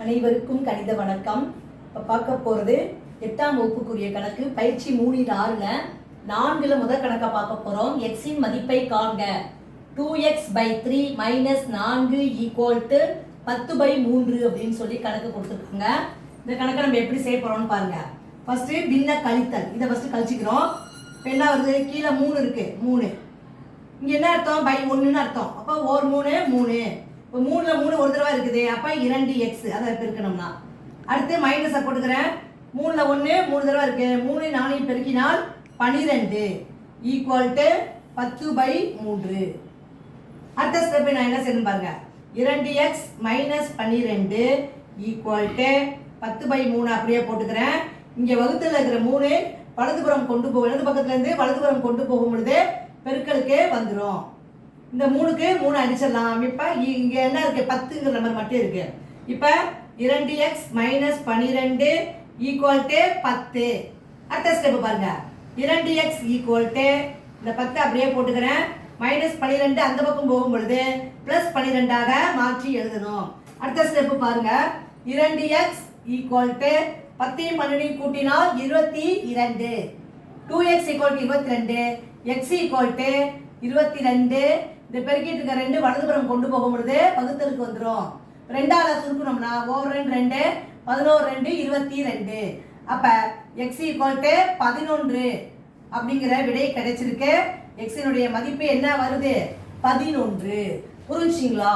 அனைவருக்கும் கணித வணக்கம். இப்போ பார்க்க போகிறது 8ஆம் வகுப்புக்குரிய கணக்கு பயிற்சி 3/6ல் 4ல் முதல் கணக்கை பார்க்க போகிறோம். எக்ஸின் மதிப்பை காண்க. 2x/3 - 4 = 10/3 அப்படின்னு சொல்லி கணக்கு கொடுத்துருக்காங்க. இந்த கணக்கை நம்ம எப்படி செய்ய போகிறோம்னு பாருங்க. ஃபர்ஸ்ட்டு பின்ன கழித்தல். இதை ஃபஸ்ட்டு கழிச்சிக்கிறோம். இப்போ என்ன வருது? கீழே 3 இருக்குது, 3. இங்கே என்ன அர்த்தம்? பை 1ன்னு அர்த்தம். அப்போ ஒரு 3 3. இப்போ 3ல் 3 ஒரு தடவை இருக்குது. அப்போ 2x அதை பெருக்கணும்னா அடுத்து மைனஸை போட்டுக்கிறேன். 3ல் 1 3 தடவை இருக்குது. 3 4 பெருக்கினால் 12 = 10/3. அடுத்த ஸ்டெப் நான் என்ன செய்யணும் பாருங்க. 2x - 12 = 10/3 அப்படியே போட்டுக்கிறேன். இங்கே வகுத்தில் இருக்கிற 3 வலதுபுறம் கொண்டு போகும், இடது பக்கத்துலேருந்து வலதுபுறம் கொண்டு போகும் பொழுது பெருக்கலுக்கே வந்துடும். இந்த 3க்கு 3 அடிச்சிடலாம். இப்போ இங்கே என்ன இருக்கு? 10ங்கிற நம்பர் மட்டும் இருக்கு. இப்போ 2x - 12 = 10. அடுத்த ஸ்டெப் பாருங்க. 2x = இந்த 10 அப்படியே போட்டுக்கிறேன். -12 அந்த பக்கம் போகும் பொழுது +12ஆக மாற்றி எழுதணும். அடுத்த ஸ்டெப் பாருங்க. 2x = 10 12 கூட்டினால் 22. 2x = 22, x = 22. இந்த பெருக்கிட்டு இருக்க 2 வலதுபுறம் கொண்டு போகும் பொழுது வகுத்தலுக்கு வந்துடும். 2ஆல சுருக்கணும்னா 1 2 11 22. அப்ப x = 11 அப்படிங்கிற விடை கிடைச்சிருக்கு. x னுடைய மதிப்பு என்ன வருது? 11. புரிஞ்சுங்களா?